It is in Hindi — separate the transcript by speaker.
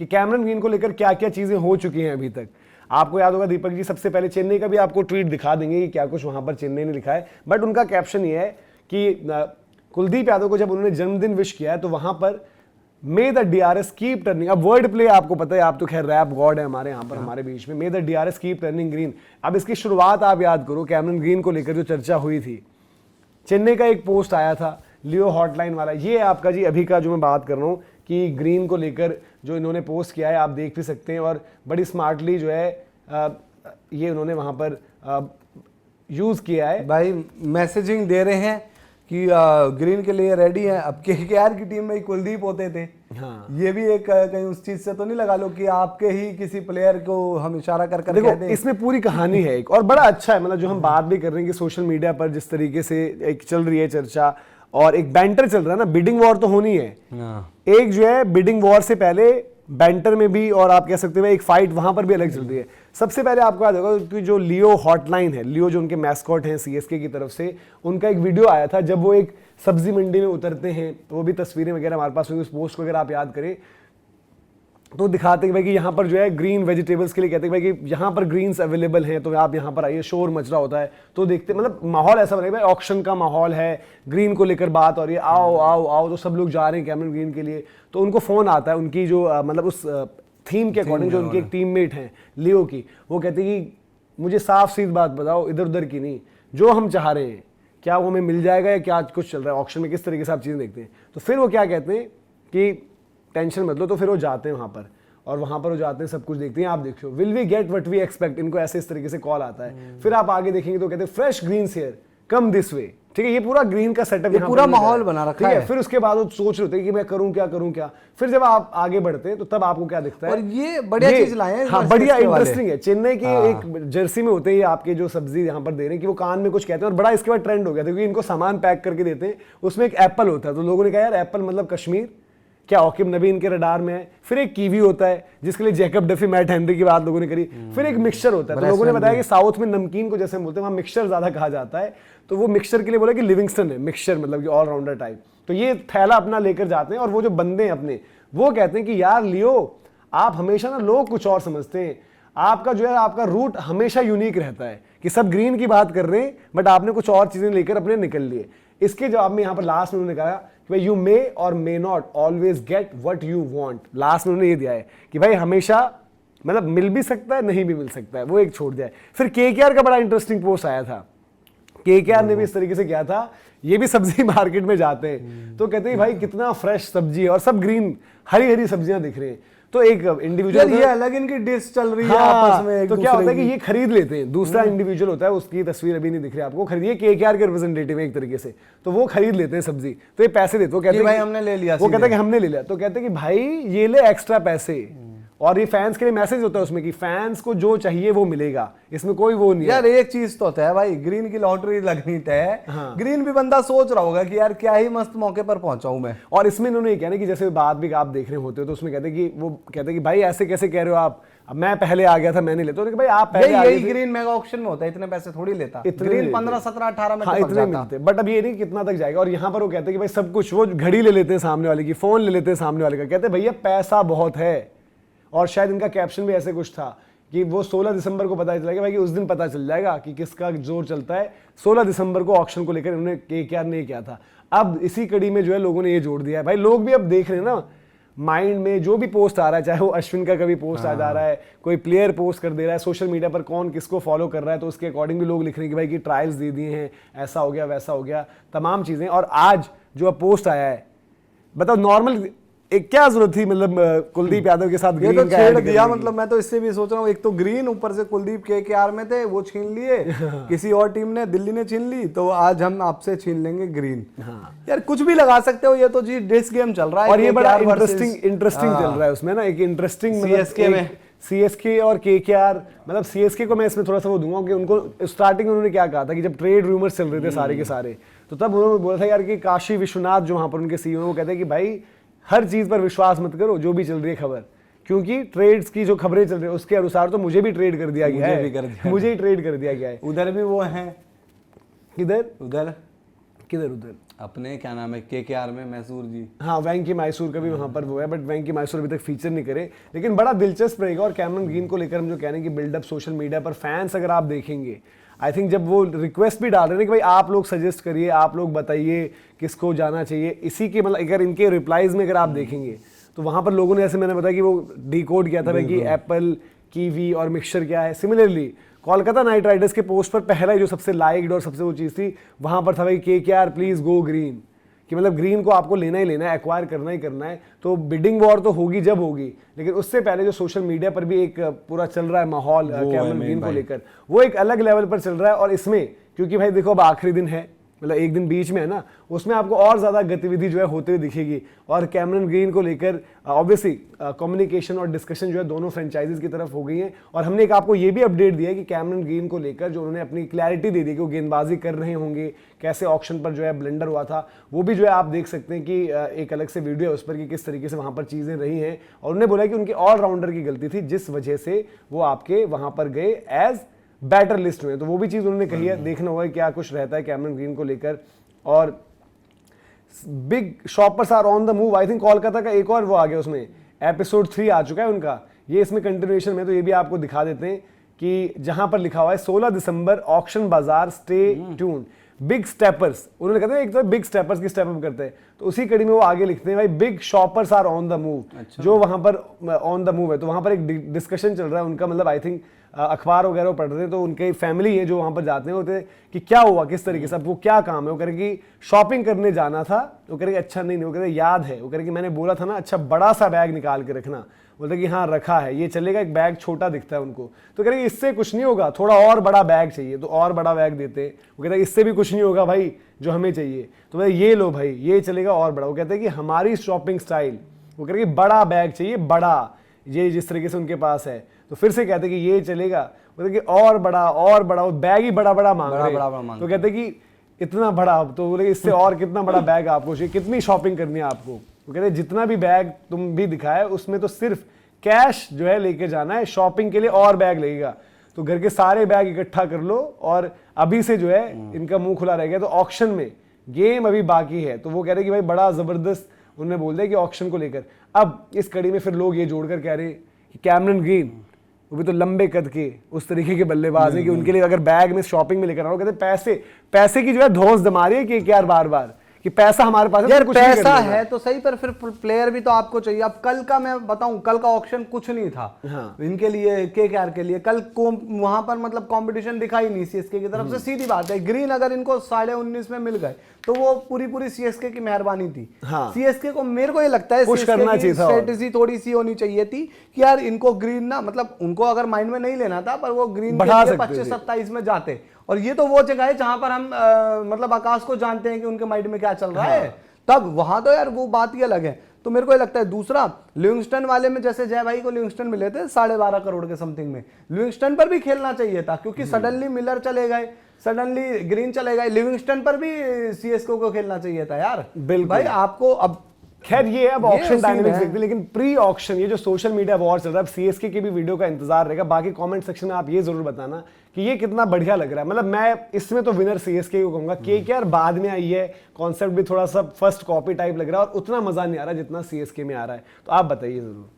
Speaker 1: कि कैमरन ग्रीन को लेकर क्या क्या चीजें हो चुकी हैं अभी तक। आपको याद होगा दीपक जी, सबसे पहले चेन्नई का भी आपको ट्वीट दिखा देंगे कि क्या कुछ वहां पर चेन्नई ने लिखा है, बट उनका कैप्शन ये है कि कुलदीप यादव को जब उन्होंने जन्मदिन विश किया है तो वहां पर मे द डीआरएस कीप टर्निंग, अब वर्ड प्ले आपको पता है, आप तो खैर रैप गॉड है हमारे यहाँ पर हमारे बीच में, मे the DRS keep turning green. अब इसकी शुरुआत आप याद करो, कैमरन ग्रीन को लेकर जो चर्चा हुई थी, चेन्नई का एक पोस्ट आया था लियो हॉटलाइन वाला, ये आपका जी अभी का जो मैं बात कर रहा हूँ कि ग्रीन को लेकर जो इन्होंने पोस्ट किया है आप देख भी सकते हैं, और बड़ी स्मार्टली जो है ये उन्होंने वहाँ पर यूज़ किया है।
Speaker 2: भाई मैसेजिंग दे रहे हैं कि ग्रीन के लिए रेडी है। अब केकेआर की टीम में ही कुलदीप होते थे।
Speaker 1: हाँ।
Speaker 2: ये भी एक कहीं उस चीज से तो नहीं लगा लो कि आपके ही किसी प्लेयर को हम इशारा कर कर
Speaker 1: देखो इसमें पूरी कहानी है एक, और बड़ा अच्छा है, मतलब जो हम बात भी कर रहे हैं कि सोशल मीडिया पर जिस तरीके से एक चल रही है चर्चा और एक बैंटर चल रहा है ना, बिडिंग वॉर तो होनी है। एक जो है बिडिंग वॉर से पहले बैंटर में भी, और आप कह सकते हो एक फाइट वहां पर भी अलग चल रही है। सबसे पहले आपको याद होगा कि जो लियो हॉटलाइन है, लियो जो उनके मैस्कॉट हैं सीएसके की तरफ से, उनका एक वीडियो आया था जब वो एक सब्जी मंडी में उतरते हैं, वो भी तस्वीरें वगैरह हमारे पास हुई उस पोस्ट को अगर आप याद करें तो दिखाते हैं भाई कि यहाँ पर जो है ग्रीन वेजिटेबल्स के लिए कहते हैं भाई कि यहाँ पर ग्रीन्स अवेलेबल हैं तो आप यहाँ पर आइए, शोर मच रहा होता है तो देखते, मतलब माहौल ऐसा बनेगा भाई ऑक्शन का माहौल है, ग्रीन को लेकर बात हो रही है, आओ आओ आओ, तो सब लोग जा रहे हैं कैमरन ग्रीन के लिए। तो उनको फोन आता है उनकी जो मतलब उस थीम के अकॉर्डिंग जो उनके एक टीममेट हैं लियो की, वो कहते हैं कि मुझे साफ सीधी बात बताओ, इधर उधर की नहीं, जो हम चाह रहे हैं क्या वो हमें मिल जाएगा या क्या कुछ चल रहा है ऑक्शन में, किस तरीके से आप चीज़ें देखते हैं। तो फिर वो क्या कहते हैं कि टेंशन मत लो, तो फिर वो जाते हैं वहाँ पर, और वहाँ पर वो जाते हैं, सब कुछ देखते हैं, आप देखो will we get what we expect, इनको ऐसे इस तरीके से कॉल आता है। फिर आप आगे देखेंगे तो कहते हैं fresh green here come this way, ठीक है, ये पूरा ग्रीन का सेटअप,
Speaker 2: पूरा माहौल बना रखा है।
Speaker 1: फिर उसके बाद वो सोच रहे होते हैं कि मैं करूं क्या। फिर जब आप आगे बढ़ते हैं तो तब आपको क्या दिखता है,
Speaker 2: और ये बढ़िया चीज लाए हैं।
Speaker 1: हाँ, बढ़िया इंटरेस्टिंग है। चेन्नई के एक जर्सी में होते हैं आपके जो सब्जी यहाँ पर दे रहे हैं कि वो कान में कुछ कहते हैं, और बड़ा इसके बाद ट्रेंड हो गया था क्योंकि इनको सामान पैक करके देते हैं, उसमें एक एप्पल होता है, तो लोगों ने कहा यार एप्पल मतलब कश्मीर, क्या औकिब नबी इनके रडार में है। फिर एक कीवी होता है जिसके लिए जैकब डफी, मैट हेनरी की बात लोगों ने करी। फिर एक मिक्सचर होता है, तो लोगों ने बताया कि साउथ में नमकीन को जैसे हम बोलते हैं वहां मिक्सचर ज्यादा कहा जाता है, तो वो मिक्सचर के लिए बोला कि लिविंगस्टन है मिक्सचर, मतलब कि ऑलराउंडर टाइप। तो ये थैला अपना लेकर जाते हैं, और वो जो बंदे हैं अपने वो कहते हैं कि यार लियो आप हमेशा ना, लोग कुछ और समझते हैं, आपका जो है आपका रूट हमेशा यूनिक रहता है कि सब ग्रीन की बात कर रहे हैं बट आपने कुछ और चीजें लेकर अपने निकल लिए। इसके जवाब में यहाँ पर लास्ट में उन्होंने कहा कि भाई यू मे और may not always get what you want. Last में उन्होंने ये दिया है कि भाई हमेशा मतलब मिल भी सकता है नहीं भी मिल सकता है, वो एक छोड़ दिया है। फिर केकेआर का बड़ा इंटरेस्टिंग पोस्ट आया था, केकेआर ने भी इस तरीके से किया था, ये भी सब्जी मार्केट में जाते हैं तो कहते हैं भाई कितना फ्रेश सब्जी है और सब ग्रीन हरी हरी सब्जियां दिख रही हैं। तो एक इंडिविजुअल
Speaker 2: ये अलग इनकी डिश चल रही है आपस में,
Speaker 1: तो क्या होता है कि ये खरीद लेते हैं, दूसरा इंडिविजुअल होता है उसकी तस्वीर अभी नहीं दिख रही आपको, खरीदिए केकेआर के रिप्रेजेंटेटिव एक तरीके से, तो वो खरीद लेते हैं सब्जी, तो ये पैसे देते, वो कहते हैं
Speaker 2: भाई हमने ले लिया,
Speaker 1: वो कहता है कि हमने ले लिया, तो कहते हैं कि भाई ये ले एक्स्ट्रा पैसे। और ये फैंस के लिए मैसेज होता है उसमें कि फैंस को जो चाहिए वो मिलेगा, इसमें कोई वो नहीं
Speaker 2: यार है। एक चीज तो होता है भाई, ग्रीन की लॉटरी लगनी तय। हाँ। ग्रीन भी बंदा सोच रहा होगा कि यार क्या ही मस्त मौके पर पहुंचा हूं मैं।
Speaker 1: और इसमें इन्होंने ये कहना कि जैसे बात भी आप देख रहे होते हो तो उसमें कहते हैं कि वो कहते हैं कि भाई ऐसे कैसे कह रहे हो आप, अब मैं पहले आ गया था मैंने लेता हूं, भाई आप पहले
Speaker 2: यही ग्रीन मेगा ऑक्शन में होता है, इतने पैसे थोड़ी लेता, ग्रीन 15 17 18 में
Speaker 1: इतने मिलते, बट अब ये नहीं कितना तक जाएगा। और यहाँ पर वो कहते हैं कि भाई सब कुछ, वो घड़ी ले लेते हैं सामने वाले की, फोन ले लेते हैं सामने वाले का, कहते हैं भैया पैसा बहुत है। और शायद इनका कैप्शन भी ऐसे कुछ था कि वो 16 दिसंबर को पता चलेगा भाई कि उस दिन पता चल जाएगा कि किसका जोर चलता है। 16 दिसंबर को ऑक्शन को लेकर उन्होंने केकेआर ने किया था। अब इसी कड़ी में जो है लोगों ने ये जोड़ दिया है, भाई लोग भी अब देख रहे हैं ना माइंड में जो भी पोस्ट आ रहा है, चाहे वो अश्विन का कभी पोस्ट आ जा रहा है, कोई प्लेयर पोस्ट कर दे रहा है सोशल मीडिया पर, कौन किसको फॉलो कर रहा है, तो उसके अकॉर्डिंग भी लोग लिख रहे हैं कि भाई की ट्रायल्स दे दिए हैं, ऐसा हो गया वैसा हो गया, तमाम चीजें। और आज जो पोस्ट आया है, बताओ नॉर्मल एक क्या जरूरत थी, मतलब कुलदीप यादव के साथ
Speaker 2: ये तो छेड़ दिया, मतलब मैं तो इससे भी सोच रहा हूँ, एक तो ग्रीन, ऊपर से कुलदीप केकेआर में थे वो छीन लिए, किसी और टीम ने, दिल्ली ने छीन ली, तो आज हम आपसे छीन लेंगे ग्रीन। हाँ। यार कुछ भी लगा सकते हो, ये तो जी डिस गेम चल रहा है,
Speaker 1: और ये बड़ा इंटरेस्टिंग चल रहा है उसमें ना, एक इंटरेस्टिंग
Speaker 2: सीएसके में
Speaker 1: सीएसके और केकेआर, मतलब सीएसके को मैं इसमें थोड़ा सा वो दूंगा कि उनको स्टार्टिंग में उन्होंने क्या कहा था कि जब ट्रेड रूमर्स चल रहे थे सारे के सारे, तो तब उन्होंने बोला था यार कि काशी विश्वनाथ जो वहां पर उनके सीईओ, वो कहते हैं कि भाई हर चीज पर विश्वास मत करो जो भी चल रही है खबर, क्योंकि ट्रेड्स की जो खबरें चल रही है उसके अनुसार तो मुझे भी ट्रेड कर दिया गया है, मुझे ही ट्रेड कर दिया गया है।
Speaker 2: उधर भी वो है,
Speaker 1: किधर
Speaker 2: उधर
Speaker 1: किधर उधर
Speaker 2: अपने क्या नाम है केकेआर में मैसूर जी।
Speaker 1: हाँ, वेंकी मैसूर का भी वहां पर वो है, बट वेंकी मैसूर अभी तक फीचर नहीं करे, लेकिन बड़ा दिलचस्प रहेगा। और कैमरन ग्रीन को लेकर हम जो कह रहे हैं कि बिल्डअप सोशल मीडिया पर फैंस अगर आप देखेंगे, आई थिंक जब वो रिक्वेस्ट भी डाल रहे हैं कि भाई आप लोग सजेस्ट करिए, आप लोग बताइए किसको जाना चाहिए, इसी के मतलब अगर इनके रिप्लाईज में अगर आप देखेंगे तो वहां पर लोगों ने, ऐसे मैंने बताया कि वो डिकोड किया था भाई कि एप्पल, कीवी और मिक्सचर क्या है। सिमिलरली कोलकाता नाइट राइडर्स के पोस्ट पर पहला ही जो सबसे लाइक्ड और सबसे वो चीज़ थी, वहां पर था भाई केकेआर प्लीज गो ग्रीन, कि मतलब ग्रीन को आपको लेना ही लेना है, एक्वायर करना ही करना है। तो बिडिंग वॉर तो होगी जब होगी, लेकिन उससे पहले जो सोशल मीडिया पर भी एक पूरा चल रहा है माहौल कैमरन ग्रीन को लेकर, वो एक अलग लेवल पर चल रहा है। और इसमें क्योंकि भाई देखो अब आखिरी दिन है, मतलब एक दिन बीच में है ना, उसमें आपको और ज़्यादा गतिविधि जो है होते हुए दिखेगी। और कैमरन ग्रीन को लेकर ऑब्वियसली कम्युनिकेशन और डिस्कशन जो है दोनों फ्रेंचाइजीज की तरफ हो गई है। और हमने एक आपको ये भी अपडेट दिया है कि कैमरन ग्रीन को लेकर जो उन्होंने अपनी क्लैरिटी दे दी कि वो गेंदबाजी कर रहे होंगे, कैसे ऑक्शन पर जो है ब्लंडर हुआ था, वो भी जो है आप देख सकते हैं कि एक अलग से वीडियो है उस पर कि किस तरीके से वहाँ पर चीज़ें रही हैं। और उन्होंने बोला कि उनके ऑलराउंडर की गलती थी जिस वजह से वो आपके वहाँ पर गए एज बैटर लिस्ट में। तो वो भी चीज़ उन्होंने कही है, देखना होगा क्या कुछ रहता है कैमरन ग्रीन को लेकर। और big shoppers are on the move, I think Kolkata का एक और वो आ गया, उसमें एपिसोड 3 आ चुका है उनका, ये इसमें कंटिन्यूएशन में। तो ये भी आपको दिखा देते हैं कि जहां पर लिखा हुआ है 16 दिसंबर ऑक्शन बाजार, स्टे ट्यून, बिग स्टेपर्स। उन्होंने कहते हैं एक तो बिग स्टेपर्स की स्टेप अप करते हैं, तो उसी कड़ी में वो आगे लिखते हैं भाई big shoppers are on the move. जो वहां पर ऑन द मूव है, तो वहां पर एक डिस्कशन चल रहा है उनका, मतलब आई थिंक अखबार वगैरह पढ़ रहे हैं, तो उनके फैमिली है जो वहाँ पर जाते हैं, होते हैं कि क्या हुआ, किस तरीके से, वो क्या काम है। वो कह रहे कि शॉपिंग करने जाना था, वो कह रहे अच्छा नहीं, वो कह रहे याद है, वो कह रहे कि मैंने बोला था ना अच्छा बड़ा सा बैग निकाल के रखना, बोलते कि हाँ रखा है, ये चलेगा, एक बैग छोटा दिखता है उनको। तो कह रहे इससे कुछ नहीं होगा, थोड़ा और बड़ा बैग चाहिए, तो और बड़ा बैग देते हैं। वो कहते हैं इससे भी कुछ नहीं होगा भाई जो हमें चाहिए, तो भाई ये लो भाई, ये चलेगा और बड़ा। वो कहते हैं कि हमारी शॉपिंग स्टाइल, वो कह रहे कि बड़ा बैग चाहिए, बड़ा, ये जिस तरीके से उनके पास है। तो फिर से कहते हैं कि ये चलेगा, कि और बड़ा और बड़ा, वो बैग ही बड़ा बड़ा मांग रहे हैं। तो कहते कि इतना बड़ा, तो बोले इससे और कितना बड़ा बैग आपको चाहिए, कितनी शॉपिंग करनी है आपको। वो कहते जितना भी बैग तुम भी दिखाया उसमें तो सिर्फ कैश जो है लेके जाना है, शॉपिंग के लिए और बैग लगेगा, तो घर के सारे बैग इकट्ठा कर लो और अभी से जो है इनका मुंह खुला रहेगा। तो ऑक्शन में गेम अभी बाकी है, तो वो कह रहे कि भाई बड़ा जबरदस्त उन्होंने बोल दिया कि ऑक्शन को लेकर। अब इस कड़ी में फिर लोग ये जोड़कर कह रहे कि कैमरन ग्रीन वो भी तो लंबे कद के उस तरीके के बल्लेबाज है कि उनके लिए अगर बैग में शॉपिंग में लेकर आओ, कहते पैसे की जो है धौंस दमा रही है कि यार बार बार कि पैसा हमारे पास है,
Speaker 2: यार
Speaker 1: कुछ
Speaker 2: पैसा है तो सही, पर फिर प्लेयर भी तो आपको चाहिए। अब कल का मैं बताऊं, कल का ऑक्शन कुछ नहीं था
Speaker 1: हाँ।
Speaker 2: इनके लिए, केकेआर के लिए। कल को वहां पर मतलब कंपटीशन दिखा ही नहीं सीएसके की तरफ से। सीधी बात है, ग्रीन अगर इनको 19.5 में मिल गए तो वो पूरी सीएसके की मेहरबानी थी।
Speaker 1: हाँ।
Speaker 2: सीएसके को मेरे को ये लगता है
Speaker 1: पुश करना चाहिए था,
Speaker 2: स्ट्रेटेजी थोड़ी सी होनी चाहिए थी कि यार इनको ग्रीन ना, मतलब उनको अगर माइंड में नहीं लेना था, पर वो ग्रीन 25-27 में जाते। और ये तो वो जगह है जहां पर हम मतलब आकाश को जानते हैं कि उनके माइंड में क्या चल रहा है, तब वहां तो यार वो बात ही अलग है। तो मेरे को ये लगता है दूसरा लिविंगस्टन वाले में, जैसे जय भाई को लिविंगस्टन मिले थे 12.5 करोड़ के समथिंग में, लिविंगस्टन पर भी खेलना चाहिए था, क्योंकि सडनली मिलर चले गए, सडनली ग्रीन चले गए, लिविंगस्टन पर भी सीएसके को खेलना चाहिए था यार।
Speaker 1: बिल्कुल
Speaker 2: भाई आपको अब
Speaker 1: खैर ये अब ऑक्शन डायनामिक्स देखते हैं, लेकिन प्री ऑक्शन ये जो सोशल मीडिया वॉर चल रहा है, अब सीएसके की भी वीडियो का इंतजार रहेगा। बाकी कमेंट सेक्शन में आप ये जरूर बताना कि ये कितना बढ़िया लग रहा है। मतलब मैं इसमें तो विनर सीएसके को कहूंगा, केकेआर बाद में आई है, कॉन्सेप्ट भी थोड़ा सा फर्स्ट कॉपी टाइप लग रहा है और उतना मजा नहीं आ रहा जितना सीएसके में आ रहा है। तो आप बताइए जरूर।